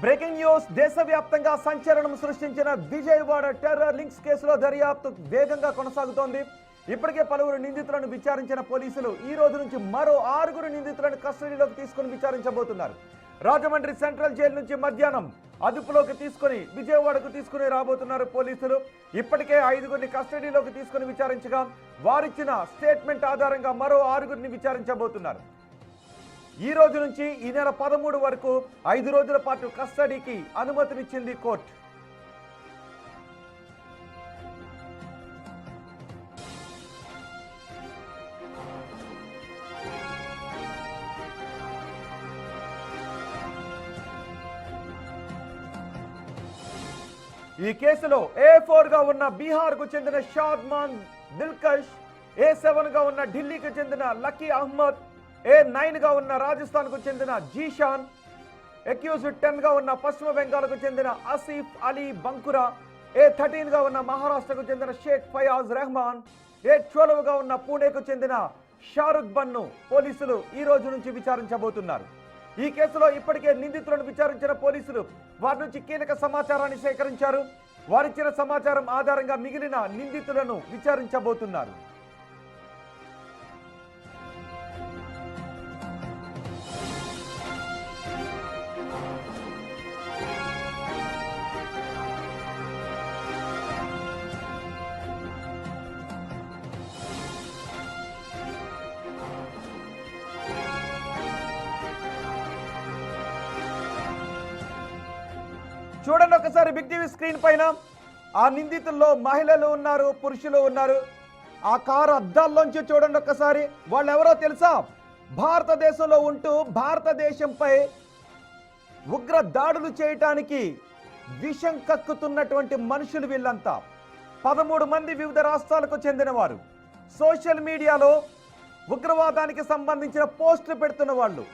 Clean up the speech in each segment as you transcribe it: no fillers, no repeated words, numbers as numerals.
Breaking news దేశవ్యాప్తంగా సంచలనం సృష్టించిన విజయవాడ టెర్రర్ లింక్స్ కేసులో దర్యాప్తు వేగంగా కొనసాగుతోంది. ఇప్పటికే పలువురు నిందితులను విచారించిన పోలీసులు ఈ రోజు నుంచి మరో 6 నిందితులను కస్టడీలోకి తీసుకుని విచారించబోతున్నారు. రాజమండ్రి సెంట్రల్ జైలు నుంచి మధ్యాహ్నం అదుపులోకి తీసుకుని విజయవాడకు తీసుకుని రాబోతున్నారు పోలీసులు. ఇప్పటికే 5 కస్టడీలోకి తీసుకుని విచారించగా వారిచ్చిన స్టేట్మెంట్ ఆధారంగా మరో 6 విచారించబోతున్నారు. ఈ రోజు నుంచి ఈ నెల 13 వరకు 5 రోజుల పాటు కస్టడీకి అనుమతినిచ్చింది కోర్టు. ఈ కేసులో A4 గా ఉన్న బీహార్ కు చెందిన షాద్మాన్ దిల్కష్, A7 గా ఉన్న ఢిల్లీకి చెందిన లకీ అహ్మద్, A9 గా ఉన్న రాజస్థాన్ కు చెందిన జీషాన్, అక్యూజ్డ్ 10 గా ఉన్న పశ్చిమ బెంగాల్కు చెందిన ఆసిఫ్ అలీ బంకురా, A13 గా ఉన్న మహారాష్ట్రకు చెందిన షేక్ ఫయాజ్ రెహమాన్, A12 గా ఉన్న పూణేకు చెందిన షారుఖ్ బన్ను పోలీసులు ఈ రోజు నుంచి విచారించబోతున్నారు. ఈ కేసులో ఇప్పటికే నిందితులను విచారించిన పోలీసులు వారి నుంచి కీలక సమాచారాన్ని సేకరించారు. వారిచ్చిన సమాచారం ఆధారంగా మిగిలిన నిందితులను విచారించబోతున్నారు. చూడండి ఒకసారి బిగ్ టీవీ స్క్రీన్ పైన ఆ నిందితుల్లో మహిళలు ఉన్నారు, పురుషులు ఉన్నారు. ఆ కారు అద్దాల్లోంచి చూడండి ఒకసారి. వాళ్ళు ఎవరో తెలుసా? భారతదేశంలో ఉంటూ భారతదేశంపై ఉగ్ర దాడులు చేయటానికి విషం కక్కుతున్నటువంటి మనుషులు వీళ్ళంతా. 13 మంది వివిధ రాష్ట్రాలకు చెందిన వారు. సోషల్ మీడియాలో ఉగ్రవాదానికి సంబంధించిన పోస్టులు పెడుతున్న వాళ్ళు.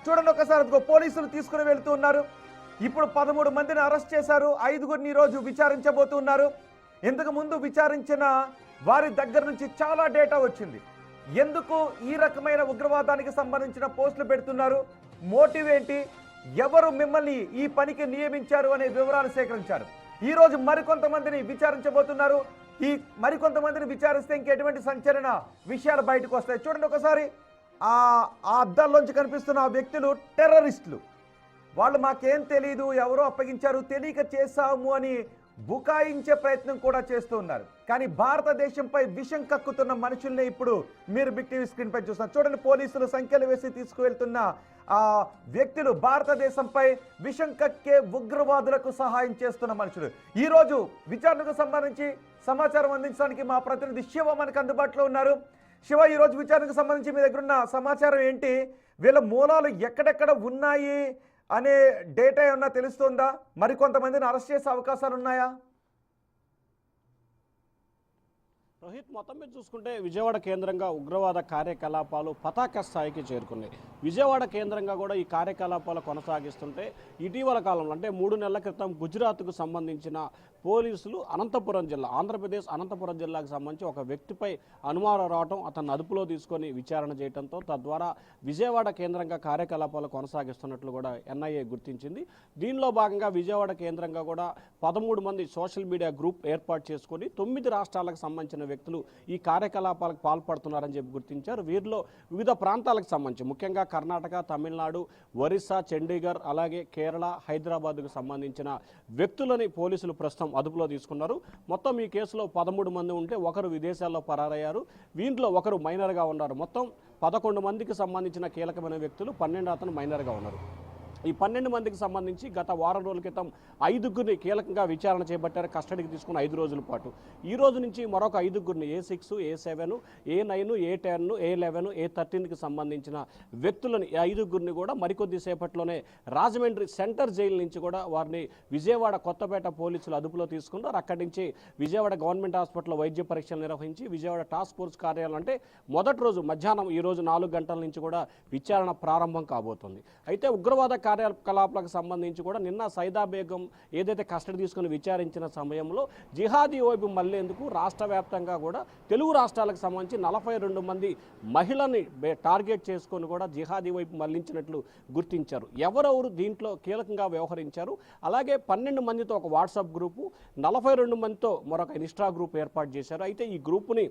చూడండి ఒకసారి పోలీసులు తీసుకుని వెళ్తూ ఉన్నారు. ఇప్పుడు 13 మందిని అరెస్ట్ చేశారు. 5 రోజు విచారించబోతున్నారు. ఇంతకు ముందు విచారించిన వారి దగ్గర నుంచి చాలా డేటా వచ్చింది. ఎందుకు ఈ రకమైన ఉగ్రవాదానికి సంబంధించిన పోస్టులు పెడుతున్నారు, మోటివ్ ఏంటి, ఎవరు మిమ్మల్ని ఈ పనికి నియమించారు అనే వివరాలు సేకరించారు. ఈ రోజు మరికొంతమందిని విచారించబోతున్నారు. ఈ మరికొంతమందిని విచారిస్తే ఇంకెటువంటి సంచలన విషయాలు బయటకు వస్తాయి. చూడండి ఒకసారి. ఆ అద్దాల్లోంచి కనిపిస్తున్న ఆ వ్యక్తులు టెర్రరిస్టులు. వాళ్ళు మాకేం తెలీదు, ఎవరో అప్పగించారు, తెలియక చేశాము అని బుకాయించే ప్రయత్నం కూడా చేస్తూ ఉన్నారు. కానీ భారతదేశంపై విషం కక్కుతున్న మనుషుల్ని ఇప్పుడు మీరు బిగ్ టీవీ స్క్రీన్ పై చూస్తున్నారు. చూడండి, పోలీసులు సంఖ్యలు వేసి తీసుకువెళ్తున్న ఆ వ్యక్తులు భారతదేశంపై విషం కక్కే ఉగ్రవాదులకు సహాయం చేస్తున్న మనుషులు. ఈ రోజు విచారణకు సంబంధించి సమాచారం అందించడానికి మా ప్రతినిధి శివ మనకు అందుబాటులో ఉన్నారు. శివ, ఈ రోజు విచారణకు సంబంధించి మీ దగ్గర ఉన్న సమాచారం ఏంటి? వీళ్ళ మూలాలు ఎక్కడెక్కడ ఉన్నాయి అనే డేటా ఏమన్నా తెలుస్తుందా? మరికొంతమందిని అరెస్ట్ చేసే అవకాశాలు ఉన్నాయా? రోహిత్, మొత్తం మీద చూసుకుంటే విజయవాడ కేంద్రంగా ఉగ్రవాద కార్యకలాపాలు పతాక స్థాయికి చేరుకున్నాయి. విజయవాడ కేంద్రంగా కూడా ఈ కార్యకలాపాలు కొనసాగిస్తుంటే ఇటీవల కాలంలో అంటే 3 నెలల క్రితం గుజరాత్కు సంబంధించిన పోలీసులు అనంతపురం జిల్లా, ఆంధ్రప్రదేశ్ అనంతపురం జిల్లాకు సంబంధించి ఒక వ్యక్తిపై అనుమానం రావడం, అతన్ని అదుపులో తీసుకొని విచారణ చేయడంతో తద్వారా విజయవాడ కేంద్రంగా కార్యకలాపాలు కొనసాగిస్తున్నట్లు కూడా ఎన్ఐఏ గుర్తించింది. దీనిలో భాగంగా విజయవాడ కేంద్రంగా కూడా 13 మంది సోషల్ మీడియా గ్రూప్ ఏర్పాటు చేసుకొని 9 రాష్ట్రాలకు సంబంధించిన వ్యక్తులు ఈ కార్యకలాపాలకు పాల్పడుతున్నారని చెప్పి గుర్తించారు. వీరిలో వివిధ ప్రాంతాలకు సంబంధించి ముఖ్యంగా కర్ణాటక, తమిళనాడు, ఒరిస్సా, చండీగఢ్, అలాగే కేరళ, హైదరాబాద్కు సంబంధించిన వ్యక్తులని పోలీసులు ప్రస్తుతం అదుపులో తీసుకున్నారు. మొత్తం ఈ కేసులో 13 మంది ఉంటే ఒకరు విదేశాల్లో పరారయ్యారు. వీంట్లో ఒకరు మైనర్గా ఉన్నారు. మొత్తం 11 మందికి సంబంధించిన కీలకమైన వ్యక్తులు, 12 అతను మైనర్గా ఉన్నారు. ఈ 12 మందికి సంబంధించి గత వారం రోజుల క్రితం 5 కీలకంగా విచారణ చేపట్టారు, కస్టడీకి తీసుకున్న 5 రోజుల పాటు. ఈ రోజు నుంచి మరొక 5 A6, A7, A9, A10, A11, A13కి సంబంధించిన వ్యక్తులని 5 కూడా మరికొద్ది సేపట్లోనే రాజమండ్రి సెంటర్ జైలు నుంచి కూడా వారిని విజయవాడ కొత్తపేట పోలీసులు అదుపులో తీసుకున్నారు. అక్కడి నుంచి విజయవాడ గవర్నమెంట్ హాస్పిటల్లో వైద్య పరీక్షలు నిర్వహించి విజయవాడ టాస్క్ ఫోర్స్ కార్యాలయం అంటే మొదటి రోజు మధ్యాహ్నం ఈ రోజు 4 గంటల నుంచి కూడా విచారణ ప్రారంభం కాబోతుంది. అయితే ఉగ్రవాద కార్యకలాపాలకు సంబంధించి కూడా నిన్న సైదా బేగం ఏదైతే కస్టడీ తీసుకుని విచారించిన సమయంలో జిహాదీ వైపు మళ్ళేందుకు రాష్ట్ర వ్యాప్తంగా కూడా తెలుగు రాష్ట్రాలకు సంబంధించి 42 మంది మహిళని టార్గెట్ చేసుకొని కూడా జిహాదీ వైపు మళ్లించినట్లు గుర్తించారు. ఎవరెవరు దీంట్లో కీలకంగా వ్యవహరించారు, అలాగే 12 మందితో ఒక వాట్సాప్ గ్రూపు, 42 మందితో మరొక ఇన్స్టా గ్రూప్ ఏర్పాటు చేశారు. అయితే ఈ గ్రూపుని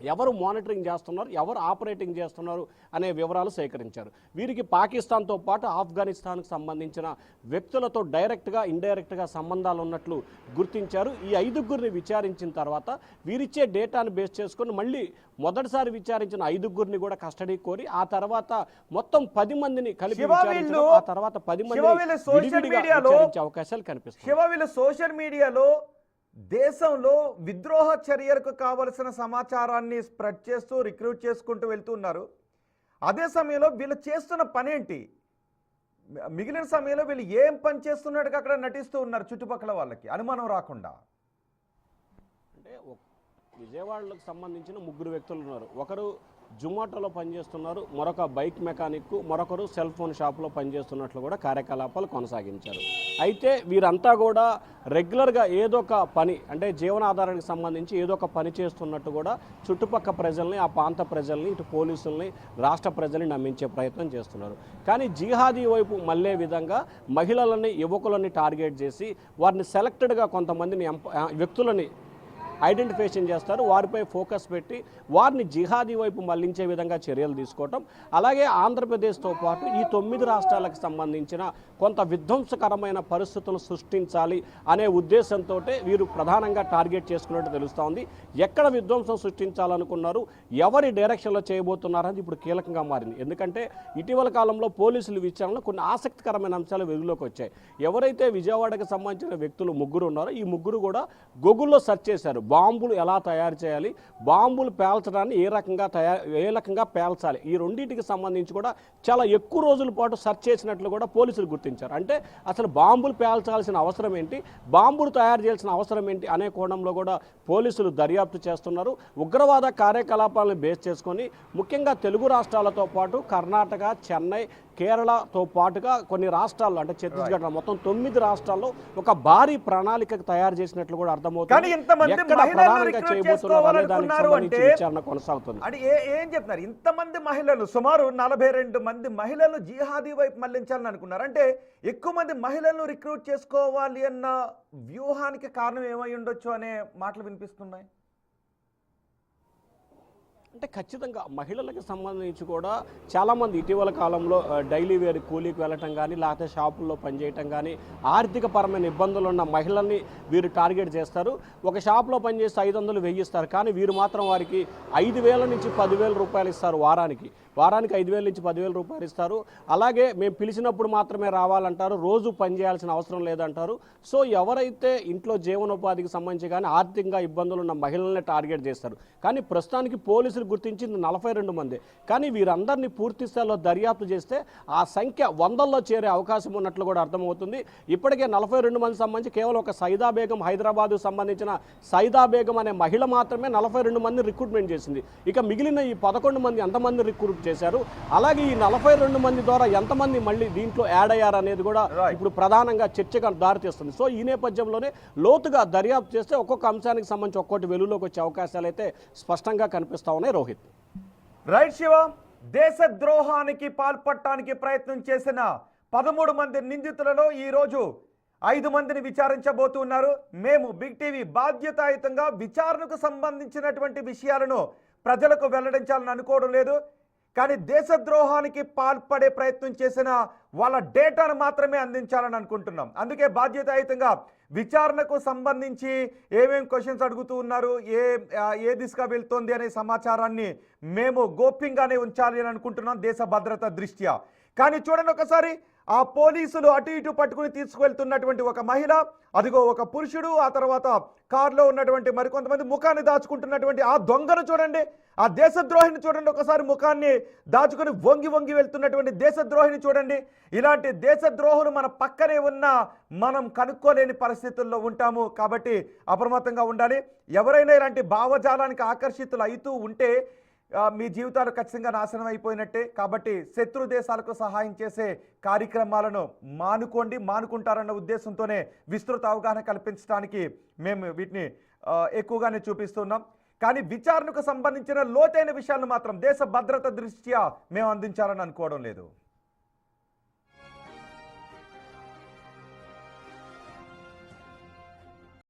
ఎవరు మానిటరింగ్ చేస్తున్నారు, ఎవరు ఆపరేటింగ్ చేస్తున్నారు అనే వివరాలు సేకరించారు. వీరికి పాకిస్తాన్తో పాటు ఆఫ్ఘనిస్తాన్కు సంబంధించిన వ్యక్తులతో డైరెక్ట్గా ఇండైరెక్ట్గా సంబంధాలు ఉన్నట్లు గుర్తించారు. ఈ 5గురిని విచారించిన తర్వాత వీరిచ్చే డేటాను బేస్ చేసుకుని మళ్ళీ మొదటిసారి విచారించిన 5గురిని కూడా కస్టడీ కోరి ఆ తర్వాత మొత్తం 10 మందిని కలిపి విచారించడం, ఆ తర్వాత 10 మందిని విచారించే అవకాశాలు కనిపిస్తాయి. సోషల్ మీడియాలో దేశంలో విద్రోహ చర్యలకు కావలసిన సమాచారాన్ని స్ప్రెడ్ చేస్తూ రిక్రూట్ చేసుకుంటూ వెళ్తున్నారు. అదే సమయంలో వీళ్ళు చేస్తున్న పని ఏంటి, మిగిలిన సమయంలో వీళ్ళు ఏం పని చేస్తున్నట్టుగా అక్కడ నటిస్తూ ఉన్నారు చుట్టుపక్కల వాళ్ళకి అనుమానం రాకుండా. అంటే విజయవాడకు సంబంధించిన 3 వ్యక్తులు ఉన్నారు. ఒకరు జొమాటోలో పనిచేస్తున్నారు, మరొక బైక్ మెకానిక్, మరొకరు సెల్ ఫోన్ షాప్లో పనిచేస్తున్నట్లు కూడా కార్యకలాపాలు కొనసాగించారు. అయితే వీరంతా కూడా రెగ్యులర్గా ఏదో ఒక పని, అంటే జీవనాధారానికి సంబంధించి ఏదో ఒక పని చేస్తున్నట్టు కూడా చుట్టుపక్కల ప్రజల్ని, ఆ ప్రాంత ప్రజల్ని, ఇటు పోలీసుల్ని, రాష్ట్ర ప్రజల్ని నమ్మించే ప్రయత్నం చేస్తున్నారు. కానీ జిహాదీ వైపు మళ్ళే విధంగా మహిళలని, యువకులని టార్గెట్ చేసి వారిని సెలెక్టెడ్గా కొంతమందిని వ్యక్తులని ఐడెంటిఫికేషన్ చేస్తారు. వారిపై ఫోకస్ పెట్టి వారిని జిహాదీ వైపు మళ్లించే విధంగా చర్యలు తీసుకోవటం, అలాగే ఆంధ్రప్రదేశ్తో పాటు ఈ 9 రాష్ట్రాలకు సంబంధించిన కొంత విధ్వంసకరమైన పరిస్థితులను సృష్టించాలి అనే ఉద్దేశంతో వీరు ప్రధానంగా టార్గెట్ చేసుకున్నట్టు తెలుస్తోంది. ఎక్కడ విధ్వంసం సృష్టించాలనుకున్నారు, ఎవరి డైరెక్షన్లో చేయబోతున్నారని ఇప్పుడు కీలకంగా మారింది. ఎందుకంటే ఇటీవల కాలంలో పోలీసుల విచారణలో కొన్ని ఆసక్తికరమైన అంశాలు వెలుగులోకి వచ్చాయి. ఎవరైతే విజయవాడకు సంబంధించిన వ్యక్తులు 3 ఉన్నారో ఈ 3 కూడా గూగుల్లో సెర్చ్ చేశారు. బాంబులు ఎలా తయారు చేయాలి, బాంబులు పేల్చడాన్ని ఏ రకంగా పేల్చాలి, ఈ రెండింటికి సంబంధించి కూడా చాలా ఎక్కువ రోజుల పాటు సెర్చ్ చేసినట్లు కూడా పోలీసులు గుర్తించారు. అంటే అసలు బాంబులు పేల్చాల్సిన అవసరం ఏంటి, బాంబులు తయారు చేయాల్సిన అవసరం ఏంటి అనే కోణంలో కూడా పోలీసులు దర్యాప్తు చేస్తున్నారు. ఉగ్రవాద కార్యకలాపాలను బేస్ చేసుకొని ముఖ్యంగా తెలుగు రాష్ట్రాలతో పాటు కర్ణాటక, చెన్నై, కేరళతో పాటుగా కొన్ని రాష్ట్రాల్లో అంటే ఛత్తీస్గఢ్ మొత్తం 9 రాష్ట్రాల్లో ఒక భారీ ప్రణాళిక తయారు చేసినట్లు కూడా అర్థమవుతుంది. ఎక్కడ ప్రధానంగా చేయబోతున్నారు దానికి సంబంధించి విచారణ కొనసాగుతుంది. అంటే ఏం చెప్తున్నారు, ఇంతమంది మహిళలు, సుమారు 42 మంది మహిళలు జిహాదీ వైపు మళ్లించాలని అనుకున్నారు. అంటే ఎక్కువ మంది మహిళలను రిక్రూట్ చేసుకోవాలి అన్న వ్యూహానికి కారణం ఏమై ఉండొచ్చు అనే మాటలు వినిపిస్తున్నాయి. అంటే ఖచ్చితంగా మహిళలకు సంబంధించి కూడా చాలామంది ఇటీవల కాలంలో డైలీ వేర్ కూలీకి వెళ్ళటం కానీ, లేకపోతే షాపుల్లో పనిచేయటం కానీ, ఆర్థిక పరమైన ఇబ్బందులు ఉన్న మహిళల్ని వీరు టార్గెట్ చేస్తారు. ఒక షాప్లో పనిచేస్తే 500, 1000 ఇస్తారు. కానీ వీరు మాత్రం వారికి 5,000 నుంచి 10,000 రూపాయలు ఇస్తారు. వారానికి 5,000 నుంచి 10,000 రూపాయలు ఇస్తారు. అలాగే మేము పిలిచినప్పుడు మాత్రమే రావాలంటారు, రోజు పని చేయాల్సిన అవసరం లేదంటారు. సో ఎవరైతే ఇంట్లో జీవనోపాధికి సంబంధించి కానీ ఆర్థికంగా ఇబ్బందులు ఉన్న మహిళల్ని టార్గెట్ చేస్తారు. కానీ ప్రస్తుతానికి పోలీసులు గుర్తించింది 42 మంది. కానీ వీరందరినీ పూర్తి స్థాయిలో దర్యాప్తు చేస్తే ఆ సంఖ్య 100ల్లో చేరే అవకాశం ఉన్నట్లు కూడా అర్థమవుతుంది. ఇప్పటికే 42 మంది సంబంధించి కేవలం ఒక సైదా బేగం, హైదరాబాద్కు సంబంధించిన సైదా బేగం అనే మహిళ మాత్రమే 42 మంది రిక్రూట్మెంట్ చేసింది. ఇక మిగిలిన ఈ 11 మంది ఎంతమంది రిక్రూట్ చేశారు, అలాగే ఈ 42 మంది ద్వారా ఎంతమంది మళ్ళీ దీంట్లో యాడ్ అయ్యారు అనేది కూడా ఇప్పుడు ప్రధానంగా చర్చగా దారితీస్తుంది. సో ఈ నేపథ్యంలోనే లోతుగా దర్యాప్తు చేస్తే ఒక్కొక్క అంశానికి సంబంధించి ఒక్కొక్కటి వెలుగులోకి వచ్చే అవకాశాలు అయితే స్పష్టంగా కనిపిస్తా ఉన్నాయి. రోహిత్, రైట్ శివ, దేశద్రోహానికి పాల్పడటానికి ప్రయత్నం చేసిన 13 మంది నిందితులలో ఈరోజు 5 మందిని విచారించబోతున్నారు. మేము బిగ్ టీవీ బాధ్యతాయుతంగా విచారణకు సంబంధించినటువంటి విషయాలను ప్రజలకు వెల్లడించాలని అనుకోవడం లేదు. కానీ దేశద్రోహానికి పాల్పడే ప్రయత్నం చేసిన వాళ్ళ డేటాను మాత్రమే అందించాలని అనుకుంటున్నాం. అందుకే బాధ్యతాయుతంగా విచారణకు సంబంధించి ఏమేం క్వశ్చన్స్ అడుగుతూ ఉన్నారు, ఏ దిశగా వెళ్తోంది అనే సమాచారాన్ని మేము గోప్యంగానే ఉంచాలి అని అనుకుంటున్నాం దేశ భద్రత దృష్ట్యా. కానీ చూడండి ఒకసారి, ఆ పోలీసులు అటు ఇటు పట్టుకుని తీసుకువెళ్తున్నటువంటి ఒక మహిళ, అదిగో ఒక పురుషుడు, ఆ తర్వాత కారులో ఉన్నటువంటి మరికొంతమంది ముఖాన్ని దాచుకుంటున్నటువంటి ఆ దొంగను చూడండి, ఆ దేశద్రోహిని చూడండి, ఒకసారి ముఖాన్ని దాచుకుని వంగి వంగి వెళ్తున్నటువంటి దేశద్రోహిని చూడండి. ఇలాంటి దేశద్రోహులు మన పక్కనే ఉన్నా మనం కనుక్కోలేని పరిస్థితుల్లో ఉంటాము. కాబట్టి అప్రమత్తంగా ఉండాలి. ఎవరైనా ఇలాంటి భావజాలానికి ఆకర్షితులు అవుతూ ఉంటే మీ జీవితాలు ఖచ్చితంగా నాశనం అయిపోయినట్టే. కాబట్టి శత్రు దేశాలకు సహాయం చేసే కార్యక్రమాలను మానుకుంటారన్న ఉద్దేశంతోనే విస్తృత అవగాహన కల్పించడానికి మేము వీటిని ఎక్కువగానే చూపిస్తున్నాం. కానీ విచారణకు సంబంధించిన లోతైన విషయాలను మాత్రం దేశ భద్రత దృష్ట్యా మేము అందించాలని అనుకోవడం లేదు.